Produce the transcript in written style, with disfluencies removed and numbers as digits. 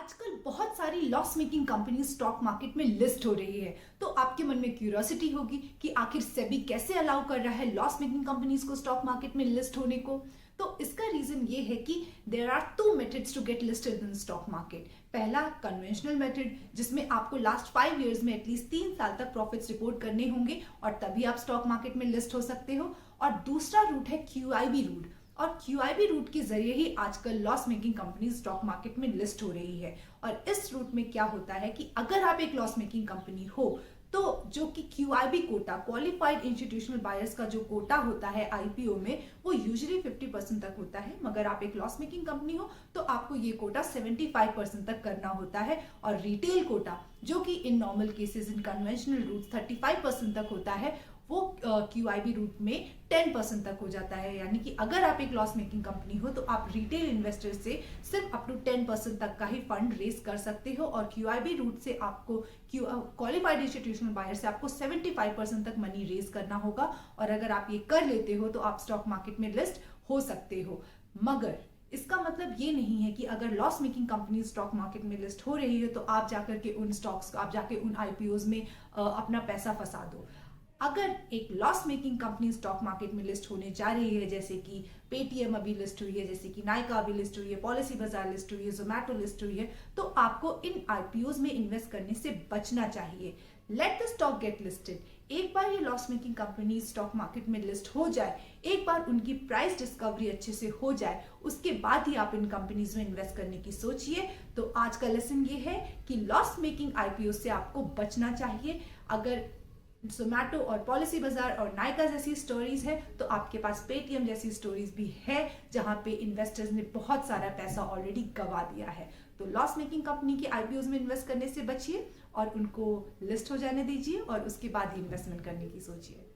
आजकल बहुत सारी loss making company stock market में लिस्ट हो रही है। तो आपके मन में क्यूरियोसिटी होगी कि आखिर सेबी कैसे अलाउ कर रहा है लॉस मेकिंग कंपनीज को स्टॉक मार्केट में लिस्ट होने को। तो इसका रीजन ये है कि there are two methods to get listed in stock market. पहला कन्वेंशनल मेथड, जिसमें आपको लास्ट 5 इयर्स में एटलीस्ट 3 साल तक प्रॉफिट्स रिपोर्ट करने होंगे और तभी आप स्टॉक मार्केट में लिस्ट हो सकते हो। और दूसरा रूट है क्यूआईबी रूट। और क्यूआईबी रूट के जरिए ही आजकल loss making company stock market में लिस्ट हो रही है। और इस रूट में क्या होता है कि अगर आप एक लॉस मेकिंग कंपनी हो तो जो कि QIB quota, qualified institutional buyers का जो कोटा होता है आईपीओ में, वो यूजुअली 50% तक होता है। मगर आप एक लॉस मेकिंग कंपनी हो तो आपको ये कोटा 75% तक करना होता है। और रिटेल कोटा, जो कि in normal cases in conventional route 35% तक होता है, वो क्यूआईबी रूट में 10% तक हो जाता है। यानी कि अगर आप एक लॉस मेकिंग कंपनी हो तो आप रिटेल इन्वेस्टर से सिर्फ अप टू 10% तक का ही फंड रेज कर सकते हो। और क्यूआईबी रूट से आपको क्वालिफाइड इंस्टीट्यूशनल बायर से आपको 75% तक मनी रेज करना होगा। और अगर आप ये कर लेते हो तो आप स्टॉक मार्केट में लिस्ट हो सकते हो। मगर इसका मतलब ये नहीं है कि अगर loss making company stock market में लिस्ट हो रही है तो आप जाकर के उन स्टॉक्स, आप जाके उन आईपीओज में अपना पैसा फंसा दो। अगर एक loss making company stock market में लिस्ट होने जा रही है, जैसे कि पेटीएम अभी लिस्ट हुई है, जैसे कि नायका अभी लिस्ट हुई है, पॉलिसी बाजार लिस्ट हुई है, जोमैटो लिस्ट हुई है, तो आपको इन आईपीओज में इन्वेस्ट करने से बचना चाहिए। Let the stock get listed. एक बार ये loss making company stock market में लिस्ट हो जाए, एक बार उनकी प्राइस डिस्कवरी अच्छे से हो जाए, उसके बाद ही आप इन कंपनीज में इन्वेस्ट करने की सोचिए। तो आज का लेसन ये है कि लॉस मेकिंग आईपीओ से आपको बचना चाहिए। अगर जोमैटो और पॉलिसी बाजार और नायका जैसी स्टोरीज है तो आपके पास पेटीएम जैसी स्टोरीज भी है, जहां पे इन्वेस्टर्स ने बहुत सारा पैसा ऑलरेडी गवा दिया है। तो लॉस मेकिंग कंपनी के आईपीओज में इन्वेस्ट करने से बचिए और उनको लिस्ट हो जाने दीजिए और उसके बाद ही इन्वेस्टमेंट करने की सोचिए।